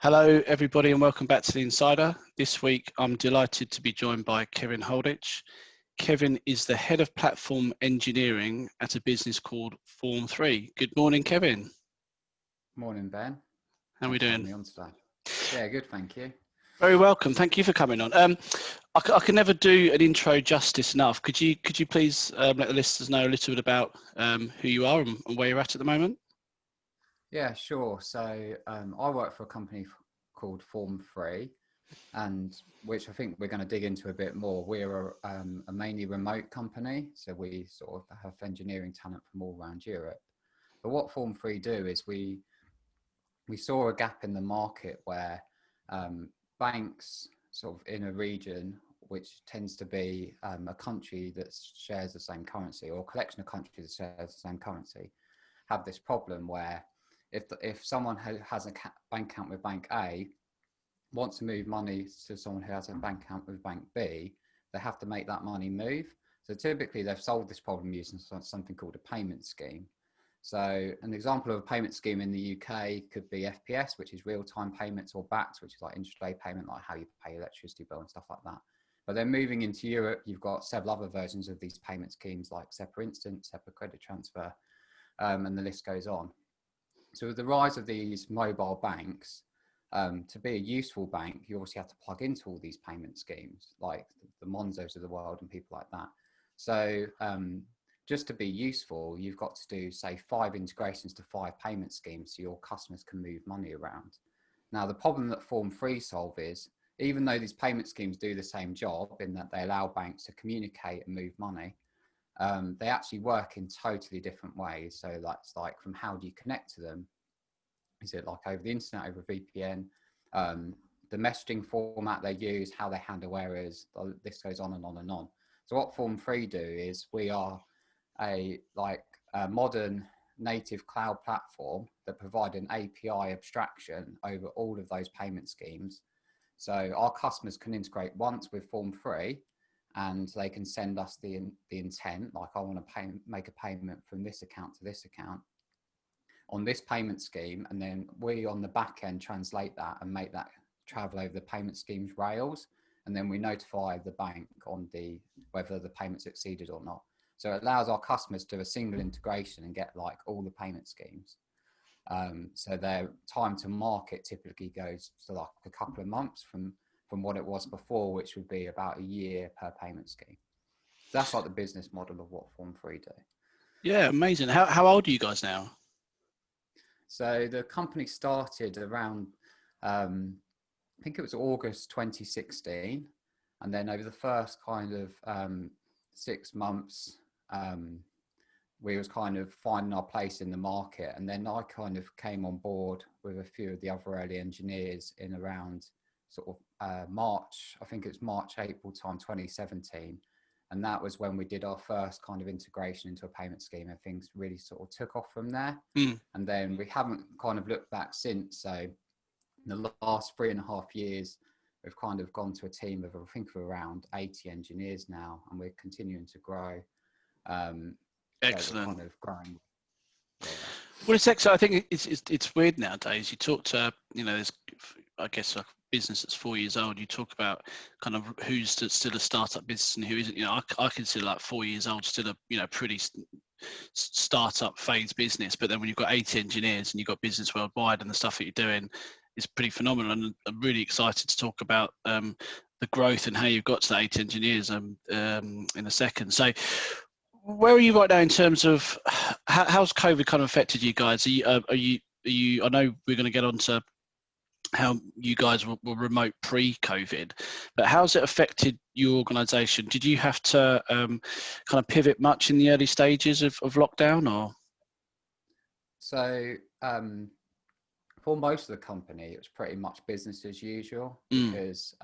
Hello, everybody, and welcome back to The Insider. This week, I'm delighted to be joined by Kevin Holditch. Kevin is the Head of Platform Engineering at a business called Form3. Good morning, Kevin. Morning, Ben. How are we doing? Me on today. Yeah, good, thank you. Very welcome. Thank you for coming on. I can never do an intro justice enough. Could you please let the listeners know a little bit about who you are and where you're at the moment? Yeah, sure. So I work for a company called Form3, and which I think we're going to dig into a bit more. We're a mainly remote company, so we sort of have engineering talent from all around Europe. But what Form3 do is we saw a gap in the market where banks sort of in a region which tends to be a country that shares the same currency, or a collection of countries that shares the same currency, have this problem where if someone has a bank account with Bank A, wants to move money to someone who has a bank account with Bank B, they have to make that money move. So typically they've solved this problem using something called a payment scheme. So an example of a payment scheme in the UK could be FPS, which is real-time payments, or BACS, which is like intraday payment, like how you pay electricity bill and stuff like that. But then moving into Europe, you've got several other versions of these payment schemes like SEPA Instant, SEPA Credit Transfer, and the list goes on. So with the rise of these mobile banks, to be a useful bank, you obviously have to plug into all these payment schemes, like the Monzos of the world and people like that. So just to be useful, you've got to do, say, 5 integrations to 5 payment schemes so your customers can move money around. Now, the problem that Form3 solve is, even though these payment schemes do the same job in that they allow banks to communicate and move money, they actually work in totally different ways. So that's like, from how do you connect to them? Is it like over the internet, over VPN? The messaging format they use, how they handle errors, this goes on and on and on. So what Form3 do is we are a modern native cloud platform that provide an API abstraction over all of those payment schemes. So our customers can integrate once with Form3, and they can send us the intent, like I want to make a payment from this account to this account on this payment scheme, and then we on the back end translate that and make that travel over the payment scheme's rails, and then we notify the bank on whether the payment's exceeded or not. So it allows our customers to do a single integration and get like all the payment schemes. So their time to market typically goes to like a couple of months from what it was before, which would be about a year per payment scheme. So that's like the business model of what Form3 do. Yeah, amazing. How old are you guys now? So the company started around, I think it was August 2016. And then over the first kind of 6 months, we was kind of finding our place in the market. And then I kind of came on board with a few of the other early engineers in around sort of March, I think it's March, April time 2017. And that was when we did our first kind of integration into a payment scheme, and things really sort of took off from there. And then we haven't kind of looked back since. So in the last 3.5 years, we've kind of gone to a team of, I think, around 80 engineers now, and we're continuing to grow. Excellent. So kind of growing. Yeah. Well, it's excellent. I think it's weird nowadays. You talk to, there's, I guess, a business that's 4 years old. You talk about kind of who's still a startup business and who isn't. I consider like 4 years old still a pretty startup phase business. But then when you've got 80 engineers and you've got business worldwide and the stuff that you're doing is pretty phenomenal. And I'm really excited to talk about the growth and how you've got to the 80 engineers in a second. So, where are you right now in terms of how's COVID kind of affected you guys? Are you? I know we're going to get on to how you guys were remote pre-COVID, but how's it affected your organisation? Did you have to kind of pivot much in the early stages of lockdown, or? So for most of the company, it was pretty much business as usual because,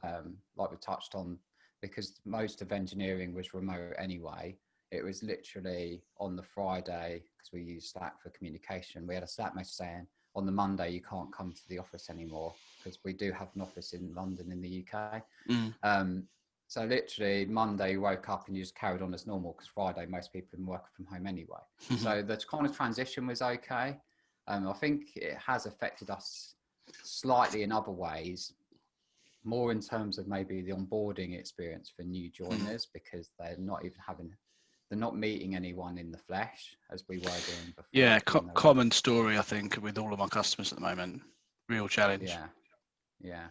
like we touched on, because most of engineering was remote anyway. It was literally on the Friday, because we use Slack for communication. We had a Slack message saying, on the Monday, you can't come to the office anymore, because we do have an office in London in the UK. So literally Monday you woke up and you just carried on as normal, because Friday most people have been working from home anyway. So the kind of transition was okay. I think it has affected us slightly in other ways, more in terms of maybe the onboarding experience for new joiners, because they're not meeting anyone in the flesh as we were doing before. Yeah, common story, I think, with all of my customers at the moment. Real challenge. Yeah.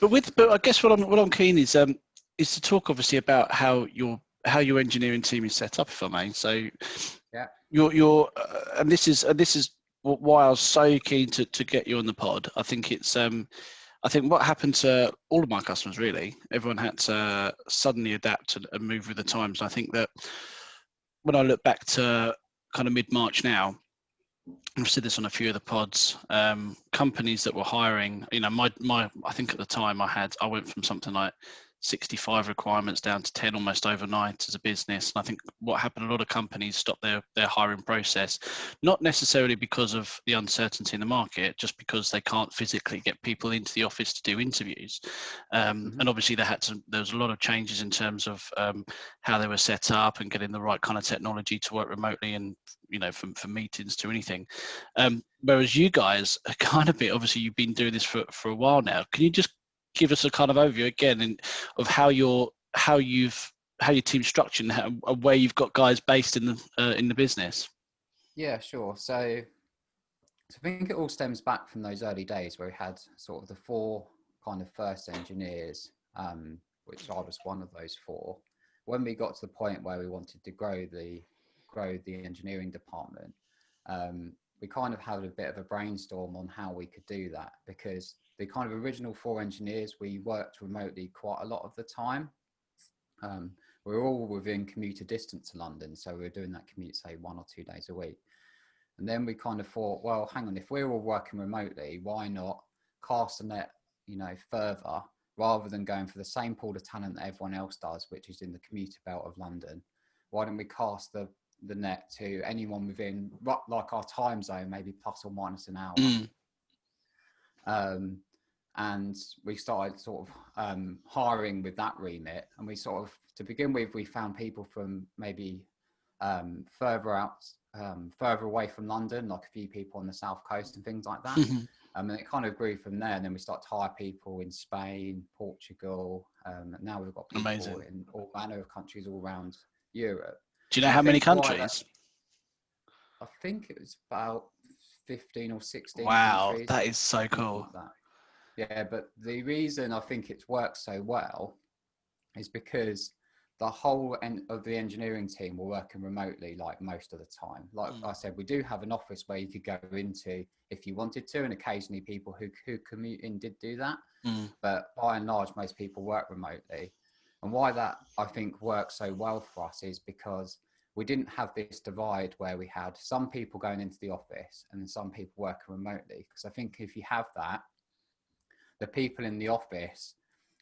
But I guess what I'm keen is to talk obviously about how your engineering team is set up, if I may. So yeah, your and this is why I was so keen to get you on the pod. I think it's I think what happened to all of my customers, really, everyone had to suddenly adapt and move with the times. And I think that when I look back to kind of mid-March now, I've said this on a few of the pods, companies that were hiring, you know, I think at the time I went from something like 65 requirements down to 10 almost overnight as a business. And I think what happened, a lot of companies stopped their hiring process, not necessarily because of the uncertainty in the market, just because they can't physically get people into the office to do interviews. And obviously there was a lot of changes in terms of how they were set up and getting the right kind of technology to work remotely, and, you know, from meetings to anything. Whereas you guys are kind of obviously you've been doing this for a while now. Can you just give us a kind of overview again of how your team's structured and where you've got guys based in the business? Yeah, sure. So I think it all stems back from those early days where we had sort of the 4 kind of first engineers, which I was one of those 4. When we got to the point where we wanted to grow the engineering department, we kind of had a bit of a brainstorm on how we could do that, because the kind of original 4 engineers, we worked remotely quite a lot of the time. We were all within commuter distance to London, so we were doing that commute, say, 1 or 2 days a week. And then we kind of thought, well, hang on, if we're all working remotely, why not cast the net, you know, further, rather than going for the same pool of talent that everyone else does, which is in the commuter belt of London? Why don't we cast the net to anyone within, like, our time zone, maybe plus or minus an hour? And we started sort of hiring with that remit, and we sort of, to begin with, we found people from maybe further away from London, like a few people on the south coast and things like that. And it kind of grew from there, and then we started to hire people in Spain, Portugal, and now we've got people in all manner of countries all around Europe. Do you know how many countries? I think it was about 15 or 16 Wow, countries. that is so cool. Like that. Yeah, but the reason I think it's worked so well is because the whole of the engineering team were working remotely, like, most of the time. Like I said, we do have an office where you could go into if you wanted to, and occasionally people who commute in did do that. But by and large, most people work remotely. And why that, I think, works so well for us is because we didn't have this divide where we had some people going into the office and some people working remotely. Because I think if you have that, the people in the office,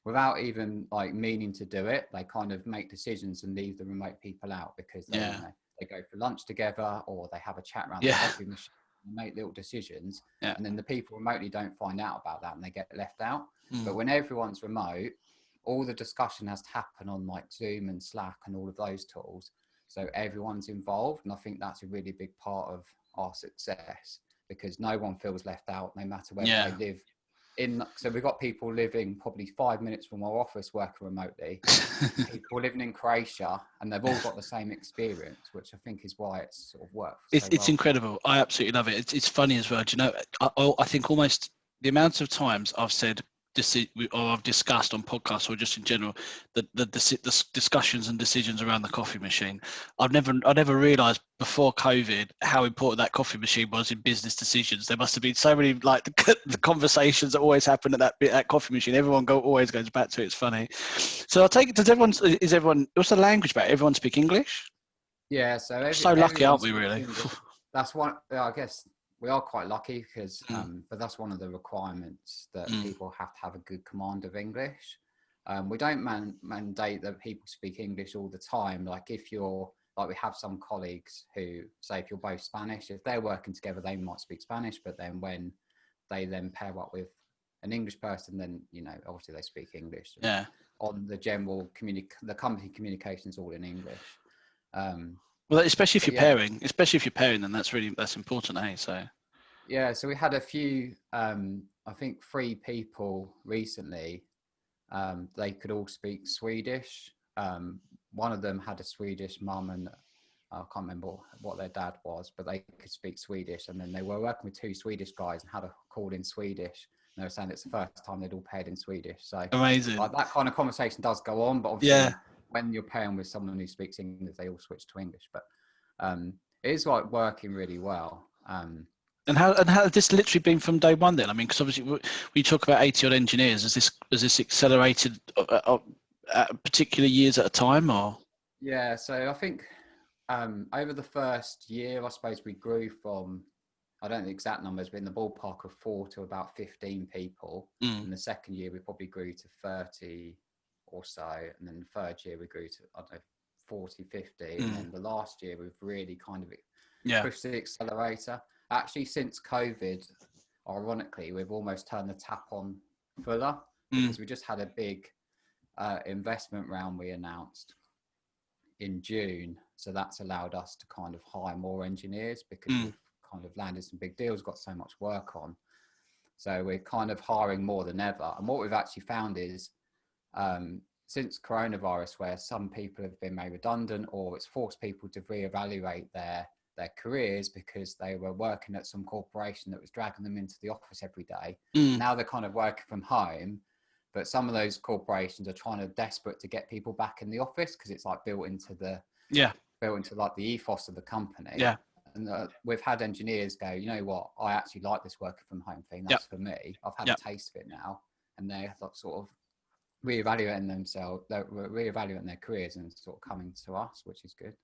without even like meaning to do it, they kind of make decisions and leave the remote people out, because they, you know, they go for lunch together, or they have a chat around the coffee machine, make little decisions, and then the people remotely don't find out about that and they get left out. But when everyone's remote, all the discussion has to happen on like Zoom and Slack and all of those tools, so everyone's involved. And I think that's a really big part of our success, because no one feels left out, no matter where they live. So we've got people living probably 5 minutes from our office working remotely, people living in Croatia, and they've all got the same experience, which I think is why it's sort of worked. It's incredible. I absolutely love it. It's funny as well. Do you know, I think almost the amount of times I've said, or I've discussed on podcasts or just in general, the discussions and decisions around the coffee machine. I never realised before COVID how important that coffee machine was in business decisions. There must have been so many, like, the conversations that always happen at that coffee machine. Everyone always goes back to it. It's funny. So I'll take it. Is everyone? What's the language about? Everyone speak English? Yeah. So so lucky, aren't we? Really. That's one. I guess we are quite lucky, because, but that's one of the requirements, that people have to have a good command of English. We don't mandate that people speak English all the time. Like, if you're, like, we have some colleagues who say, if you're both Spanish, if they're working together, they might speak Spanish, but then when they then pair up with an English person, then, you know, obviously they speak English. Yeah. On the general the company communication's all in English. Well, especially if you're pairing, then that's important, hey? So Yeah, so we had a few, I think 3 people recently, they could all speak Swedish. One of them had a Swedish mum and I can't remember what their dad was, but they could speak Swedish. And then they were working with 2 Swedish guys and had a call in Swedish. And they were saying it's the first time they'd all paired in Swedish. So Amazing. like that kind of conversation does go on, but Yeah. obviously when you're pairing with someone who speaks English, they all switch to English. But it is like working really well. And how has this literally been from day one then? I mean, because obviously when you talk about 80 odd engineers, has this accelerated at particular years at a time, or? Yeah, so I think over the first year, I suppose we grew from, I don't know the exact numbers, but in the ballpark of 4 to about 15 people. In the second year, we probably grew to 30 or so. And then the third year, we grew to, I don't know, 40, 50. And then the last year, we've really kind of pushed the accelerator. Actually, since COVID, ironically, we've almost turned the tap on fuller because we just had a big investment round we announced in June. So that's allowed us to kind of hire more engineers because we've kind of landed some big deals, got so much work on. So we're kind of hiring more than ever. And what we've actually found is since coronavirus, where some people have been made redundant or it's forced people to reevaluate their careers because they were working at some corporation that was dragging them into the office every day. Now they're kind of working from home, but some of those corporations are trying to desperate to get people back in the office because it's like built into like the ethos of the company. Yeah. And we've had engineers go, you know what, I actually like this working from home thing. That's for me. I've had a taste of it now. And they're sort of reevaluating themselves, they're reevaluating their careers and sort of coming to us, which is good.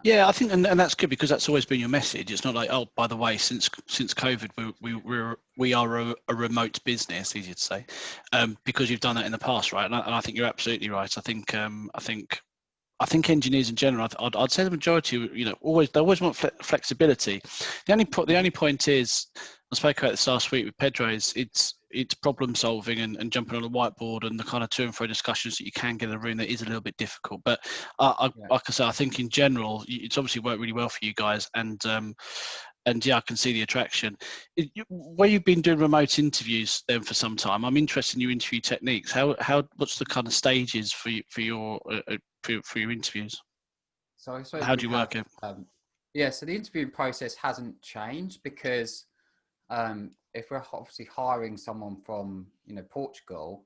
Yeah, I think, and that's good because that's always been your message. It's not like, oh, by the way, since COVID, we are a remote business, easier to say, because you've done that in the past, right? And I think you're absolutely right. I think engineers in general, I'd say the majority, they always want flexibility. The only point is, I spoke about this last week with Pedro, is it's problem solving and jumping on a whiteboard and the kind of to and fro discussions that you can get in a room that is a little bit difficult. But like I said, I think in general, it's obviously worked really well for you guys, and yeah, I can see the attraction. Where you've been doing remote interviews then for some time, I'm interested in your interview techniques. What's the kind of stages for your interviews? So I suppose How do you work it? So the interviewing process hasn't changed because if we're obviously hiring someone from Portugal,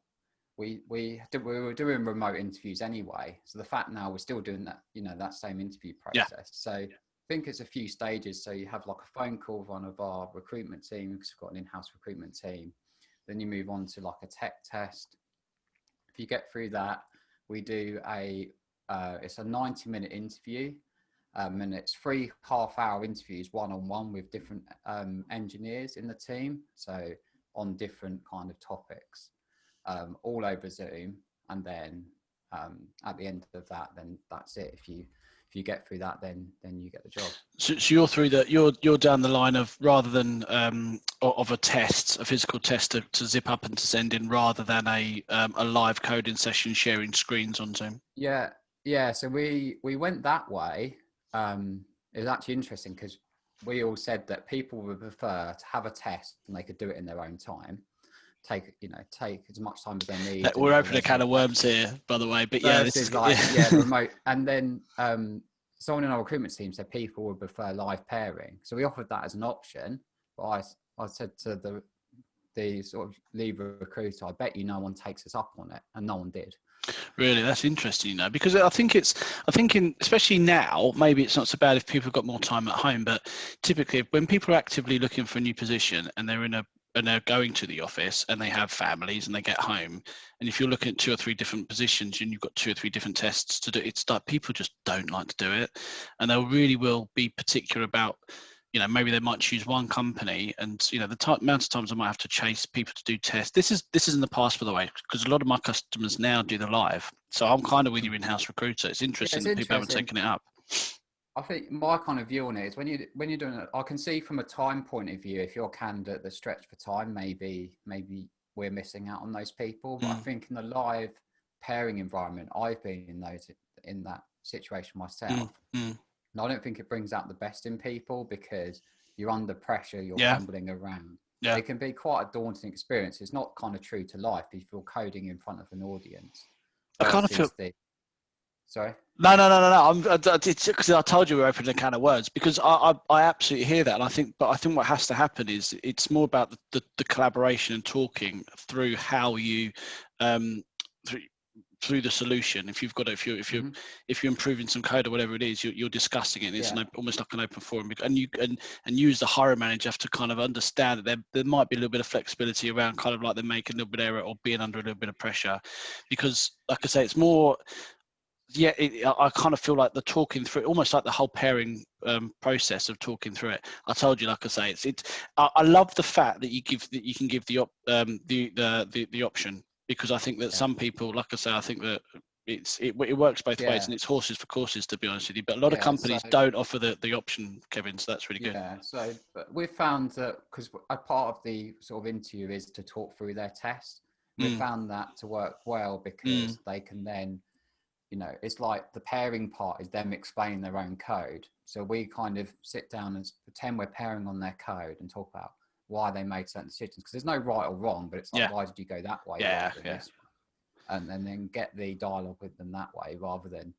we were doing remote interviews anyway. So the fact now we're still doing that, that same interview process. Yeah. So I think it's a few stages. So you have like a phone call with one of our recruitment team because we've got an in-house recruitment team. Then you move on to like a tech test. If you get through that, we do it's a 90-minute interview. And it's 3 half-hour interviews one-on-one with different engineers in the team. So on different kind of topics, all over Zoom. And then at the end of that, then that's it. If you get through that, then you get the job. So you're through that. You're down the line of, rather than of a physical test to zip up and to send in, rather than a live coding session sharing screens on Zoom. Yeah. So we went that way. It was actually interesting because we all said that people would prefer to have a test and they could do it in their own time. Take as much time as they need. We're opening a can of worms here, by the way. But the remote. And then someone in our recruitment team said people would prefer live pairing, so we offered that as an option. But I said to the sort of lead recruiter, I bet no one takes us up on it, and no one did. Really, that's interesting, because I think especially now, maybe it's not so bad if people have got more time at home, but typically when people are actively looking for a new position and they're going to the office and they have families and they get home, and if you're looking at 2 or 3 different positions and you've got 2 or 3 different tests to do, it's like people just don't like to do it, and they really will be particular about, maybe they might choose one company, and the amount of times I might have to chase people to do tests. This is in the past, by the way, because a lot of my customers now do the live. So I'm kind of with your in-house recruiter. It's interesting that people haven't taken it up. I think my kind of view on it is when you're doing it, I can see from a time point of view, if you're a candidate that's stretched for time, maybe we're missing out on those people. But I think in the live pairing environment, I've been in that situation myself. And I don't think it brings out the best in people because you're under pressure, you're Yeah. fumbling around. Yeah. It can be quite a daunting experience. It's not kind of true to life if you're coding in front of an audience I kind of feel. versus the. Sorry. No. It's because I told you we're opening a can of words, because I absolutely hear that, and I think what has to happen is it's more about the collaboration and talking through how you through the solution. If you've got if you're improving some code or whatever it is, you're discussing it, and it's almost like an open forum, and you use the hiring manager to kind of understand that there might be a little bit of flexibility around kind of like them making a little bit of error or being under a little bit of pressure, because like I say, it's more. Yeah, I kind of feel like the talking through, almost like the whole pairing process of talking through it. I told you, like I say, I love the fact that you can give the option, because I think that some people, like I say, I think that it works both ways, and it's horses for courses, to be honest with you. But a lot of companies don't offer the option, Kevin. So that's really good. Yeah. So but we've found that, because a part of the sort of interview is to talk through their test. We found that to work well, because they can then, it's like the pairing part is them explaining their own code. So we kind of sit down and pretend we're pairing on their code and talk about why they made certain decisions. Because there's no right or wrong, but it's like, why did you go that way rather than this way? And then get the dialogue with them that way, rather than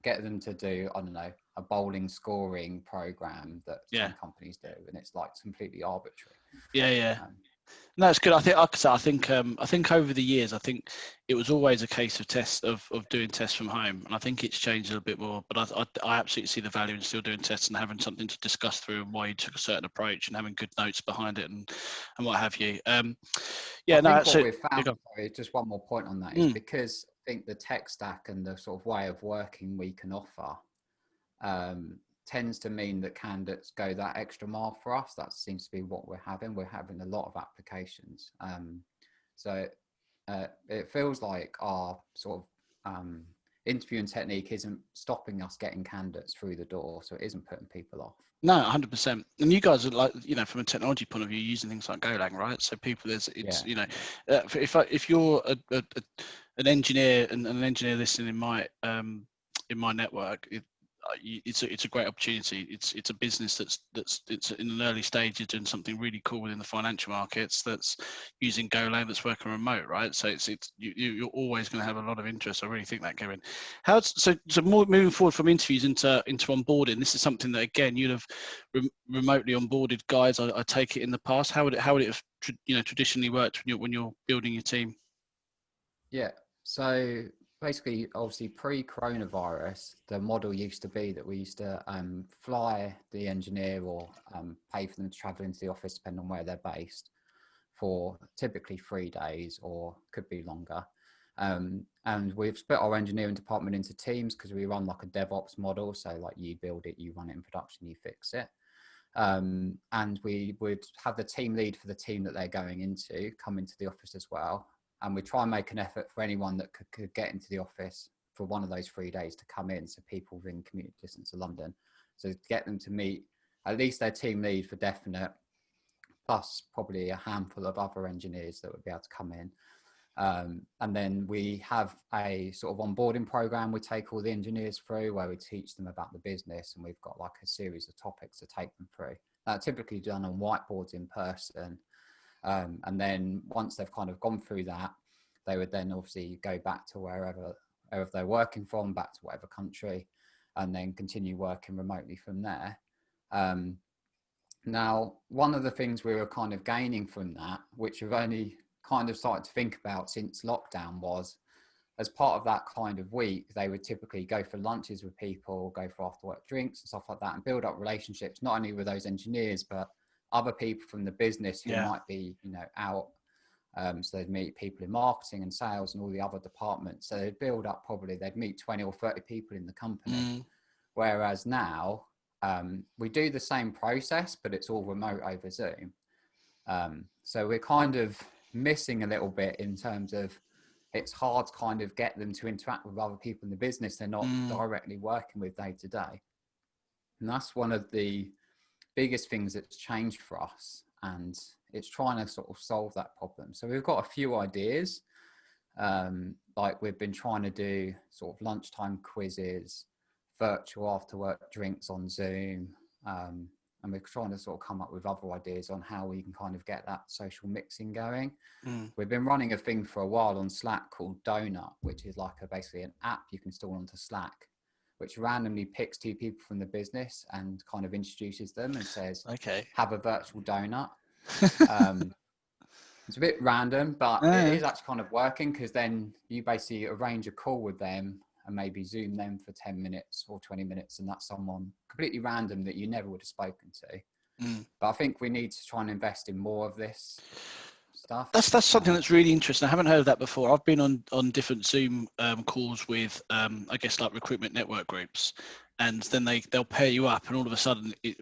get them to do, I don't know, a bowling scoring program that some companies do. And it's like completely arbitrary. No, it's good. I think over the years, I think it was always a case of doing tests from home, and I think it's changed a little bit more. But I absolutely see the value in still doing tests and having something to discuss through, and why you took a certain approach, and having good notes behind it, and what have you. What we've found, sorry, just one more point on that, is because I think the tech stack and the sort of way of working we can offer tends to mean that candidates go that extra mile for us. That seems to be what we're having. We're having a lot of applications. So it feels like our sort of interviewing technique isn't stopping us getting candidates through the door. So it isn't putting people off. No, 100%. And you guys are like, from a technology point of view, using things like Golang, right? So people, if you're an engineer and an engineer listening in my network, it's a great opportunity. It's a business that's in an early stages doing something really cool within the financial markets, that's using Golang, that's working remote, right? So you're always going to have a lot of interest. I really think that, Kevin. So more moving forward from interviews into onboarding. This is something that, again, you'd have remotely onboarded guys, I take it, in the past. How would it have traditionally worked when you're building your team? Yeah. So basically, obviously, pre-coronavirus, the model used to be that we used to fly the engineer, or pay for them to travel into the office, depending on where they're based, for typically 3 days, or could be longer. And we've split our engineering department into teams, because we run like a DevOps model. So like, you build it, you run it in production, you fix it. And we would have the team lead for the team that they're going into come into the office as well. And we try and make an effort for anyone that could get into the office for one of those 3 days to come in. So people within commute distance of London. So to get them to meet at least their team lead for definite, plus probably a handful of other engineers that would be able to come in. And then we have a sort of onboarding program we take all the engineers through, where we teach them about the business, and we've got like a series of topics to take them through. Typically done on whiteboards in person. And then once they've kind of gone through that, they would then obviously go back to wherever they're working from, back to whatever country, and then continue working remotely from there. Now, one of the things we were kind of gaining from that, which we've only kind of started to think about since lockdown, was as part of that kind of week, they would typically go for lunches with people, go for after work drinks and stuff like that, and build up relationships, not only with those engineers, but other people from the business who might be, out. So they'd meet people in marketing and sales and all the other departments. So they'd build up, they'd meet 20 or 30 people in the company. Whereas now, we do the same process, but it's all remote over Zoom. So we're kind of missing a little bit in terms of, it's hard to kind of get them to interact with other people in the business they're not directly working with day to day. And that's one of the biggest things that's changed for us, and it's trying to sort of solve that problem. So we've got a few ideas, like we've been trying to do sort of lunchtime quizzes, virtual after work drinks on Zoom, and and we're trying to sort of come up with other ideas on how we can kind of get that social mixing going. We've been running a thing for a while on Slack called Donut, which is like basically an app you can install onto Slack, which randomly picks 2 people from the business and kind of introduces them and says, Okay. have a virtual donut. It's a bit random, but it is actually kind of working, because then you basically arrange a call with them and maybe Zoom them for 10 minutes or 20 minutes. And that's someone completely random that you never would have spoken to. But I think we need to try and invest in more of this stuff. That's something that's really interesting. I haven't heard of that before. I've been on different Zoom calls with, I guess, like recruitment network groups, and then they'll pair you up, and all of a sudden, it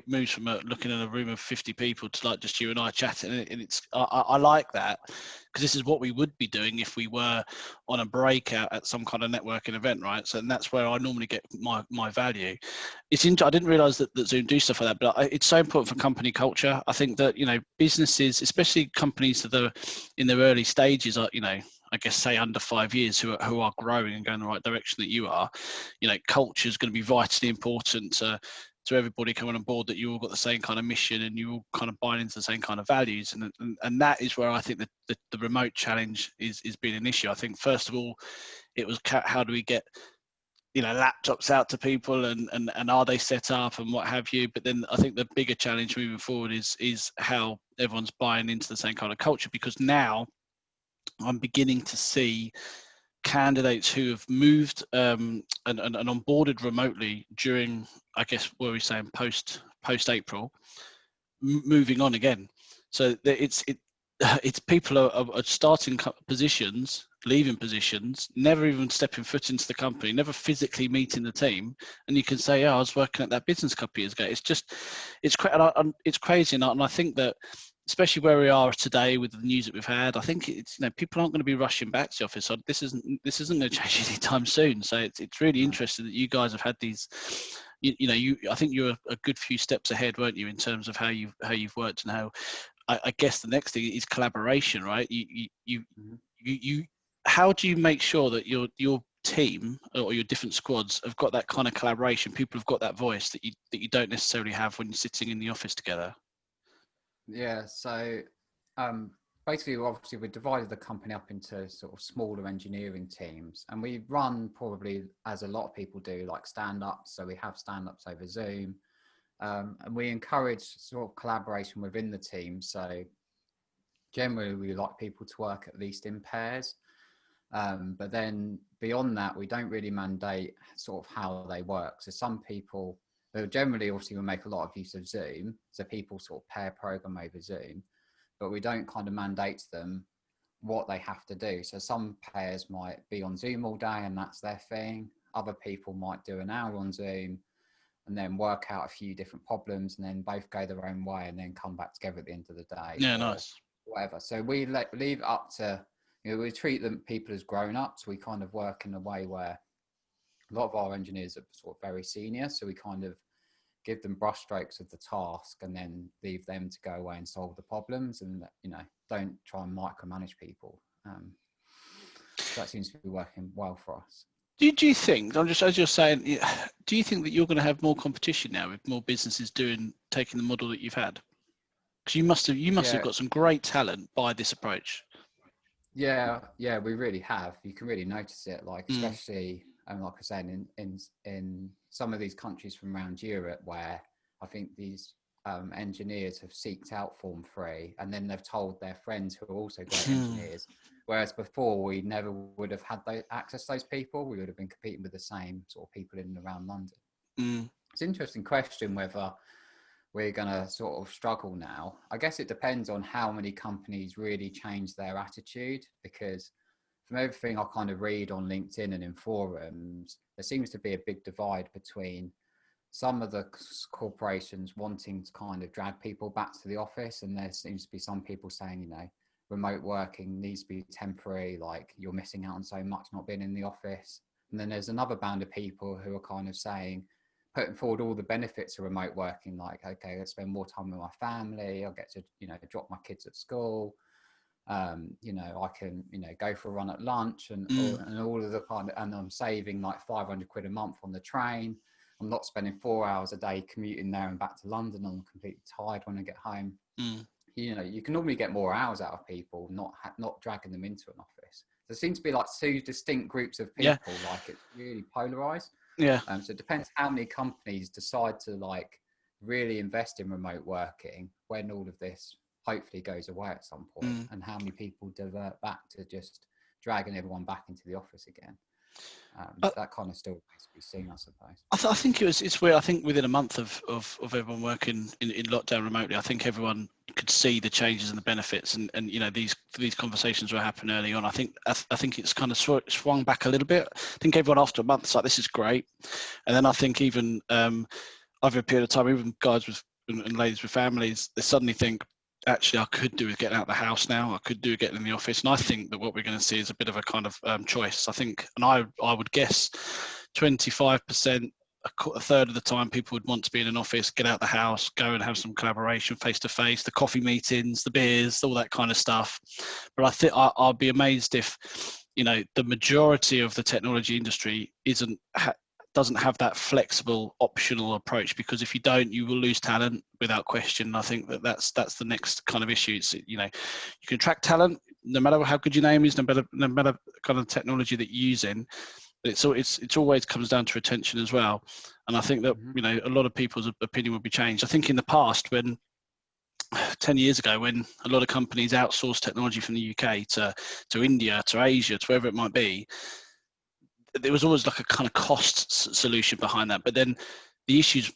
moves from looking in a room of 50 people to like just you and I chatting, and it's I like that, because this is what we would be doing if we were on a breakout at some kind of networking event, right? So, and that's where I normally get my value. I didn't realize that Zoom do stuff like that, but it's so important for company culture. I think that, businesses, especially companies that are in their early stages, are, I guess, say under 5 years, who are growing and going the right direction that you are, culture is going to be vitally important to everybody coming on board, that you all got the same kind of mission and you all kind of buying into the same kind of values. And that is where I think that the remote challenge is being an issue. I think, first of all, it was how do we get laptops out to people, and are they set up and what have you. But then I think the bigger challenge moving forward is how everyone's buying into the same kind of culture, because now I'm beginning to see candidates who have moved and onboarded remotely during, I guess, what we're saying, post April, moving on again. So it's people are starting positions, leaving positions, never even stepping foot into the company, never physically meeting the team, and you can say, "Oh, I was working at that business a couple of years ago." It's crazy, and I think that, especially where we are today with the news that we've had, I think it's people aren't going to be rushing back to the office. So this isn't going to change anytime soon. So it's really interesting that you guys have had these. I think you're a good few steps ahead, weren't you, in terms of how you've worked, and how. I guess the next thing is collaboration, right? You how do you make sure that your team or your different squads have got that kind of collaboration? People have got that voice that you don't necessarily have when you're sitting in the office together. Yeah, so basically, obviously, we divided the company up into sort of smaller engineering teams, and we run probably, as a lot of people do, like stand-ups. So we have stand-ups over Zoom, and we encourage sort of collaboration within the team. So generally, we like people to work at least in pairs. But then beyond that, we don't really mandate sort of how they work. So some people, generally, obviously, we make a lot of use of Zoom. So people sort of pair program over Zoom, but we don't kind of mandate to them what they have to do. So some pairs might be on Zoom all day and that's their thing. Other people might do an hour on Zoom and then work out a few different problems and then both go their own way and then come back together at the end of the day. Yeah, nice. Whatever. So we leave it up to, we treat them people as grown ups. We kind of work in a way where a lot of our engineers are sort of very senior. So we kind of give them brushstrokes of the task and then leave them to go away and solve the problems, and don't try and micromanage people. So that seems to be working well for us. Do you think, I'm just, as you're saying, do you think that you're going to have more competition now with more businesses taking the model that you've had? Because you must have got some great talent by this approach. Yeah, we really have. You can really notice it, like especially, like I said, in some of these countries from around Europe, where I think these engineers have seeked out Form 3, and then they've told their friends who are also great engineers. Whereas before, we never would have had access to those people. We would have been competing with the same sort of people in and around London. It's an interesting question whether we're going to sort of struggle now. I guess it depends on how many companies really change their attitude, because from everything I kind of read on LinkedIn and in forums, there seems to be a big divide between some of the corporations wanting to kind of drag people back to the office, and there seems to be some people saying, remote working needs to be temporary, like you're missing out on so much not being in the office. And then there's another band of people who are kind of putting forward all the benefits of remote working, like, okay, I spend more time with my family, I'll get to, drop my kids at school, I can, go for a run at lunch and all of the kind of, and I'm saving like 500 quid a month on the train. I'm not spending 4 hours a day commuting there and back to London. I'm completely tired when I get home. You know, you can normally get more hours out of people, not dragging them into an office. There seems to be like two distinct groups of people. Like it's really polarized. So it depends how many companies decide to like really invest in remote working when all of this hopefully goes away at some point, and how many people divert back to just dragging everyone back into the office again. That kind of still needs to be seen, I suppose. I think it's weird. I think within a month of everyone working in lockdown remotely, I think everyone could see the changes and the benefits, and you know, these conversations were happening early on. I think it's kind of swung back a little bit. I think everyone after a month is like, this is great, and then I think even over a period of time, even guys with and ladies with families, they suddenly think, actually, I could do with getting out of the house now. I could do with getting in the office. And I think that what we're going to see is a bit of a kind of choice. I think, and I would guess 25%, a third of the time, people would want to be in an office, get out the house, go and have some collaboration face to face, the coffee meetings, the beers, all that kind of stuff. But I think I'll be amazed if, you know, the majority of the technology industry doesn't have that flexible optional approach, because if you don't, you will lose talent without question. I think that's the next kind of issue. It's, you know, you can attract talent no matter how good your name is, no matter kind of technology that you're using. It's always comes down to retention as well. And I think that, you know, a lot of people's opinion will be changed. I think in the past, when 10 years ago, when a lot of companies outsourced technology from the UK to India, to Asia, to wherever it might be, there was always like a kind of cost solution behind that. But then the issues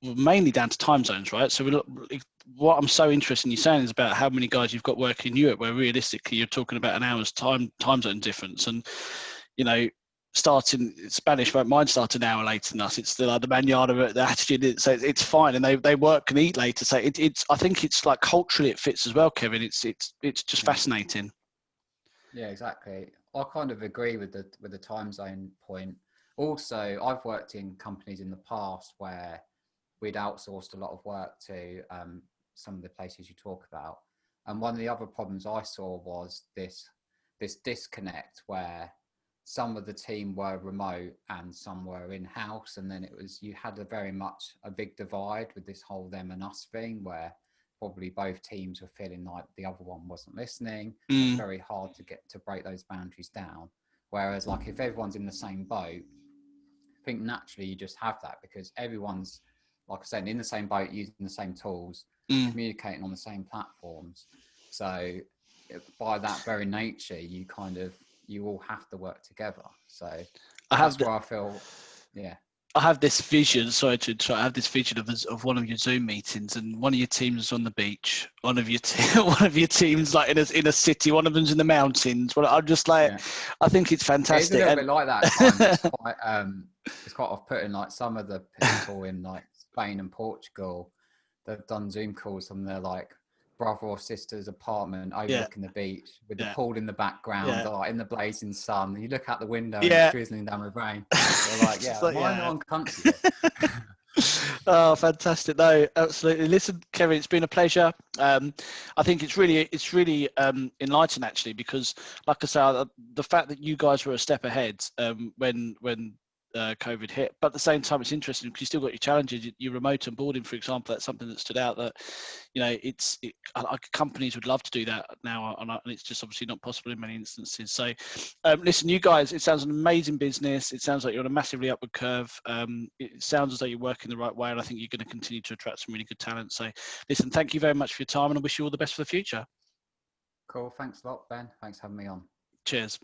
were mainly down to time zones, right? So what I'm so interested in you saying is about how many guys you've got working in Europe, where realistically you're talking about an hour's time zone difference. And, you know, starting Spanish won't mind starting an hour later than us. It's the manana, the attitude. So it's fine, and they work and eat later. So it's I think it's like culturally it fits as well, Kevin. It's just fascinating. Yeah, exactly. I kind of agree with the time zone point. Also, I've worked in companies in the past where we'd outsourced a lot of work to some of the places you talk about, and one of the other problems I saw was this disconnect where some of the team were remote and some were in-house, and then you had very much a big divide with this whole them and us thing, where probably both teams were feeling like the other one wasn't listening. It's very hard to break those boundaries down. Whereas like if everyone's in the same boat, I think naturally you just have that, because everyone's, like I said, in the same boat, using the same tools, communicating on the same platforms. So by that very nature, you all have to work together. So that's where I feel, yeah. I have this vision. Sorry to interrupt. I have this vision of one of your Zoom meetings, and one of your teams is on the beach. One of your teams like in a city. One of them's in the mountains. Well, I'm just like, I think it's fantastic. It's a little bit like that at times. It's quite off-putting. Like some of the people in like Spain and Portugal, they've done Zoom calls from their like brother or sister's apartment overlooking the beach with the pool in the background, like in the blazing sun. You look out the window and it's drizzling down with rain. They're like, why am I on country? Oh, fantastic. No, absolutely. Listen, Kevin, it's been a pleasure. I think it's really enlightening, actually, because like I say, the fact that you guys were a step ahead when COVID hit, but at the same time it's interesting because you still got your challenges. Your remote onboarding, for example, that's something that stood out, that, you know, companies would love to do that now, and it's just obviously not possible in many instances. So listen, you guys, it sounds an amazing business. It sounds like you're on a massively upward curve. It sounds as though you're working the right way, and I think you're going to continue to attract some really good talent. So listen, thank you very much for your time, and I wish you all the best for the future. Cool, thanks a lot, Ben. Thanks for having me on. Cheers.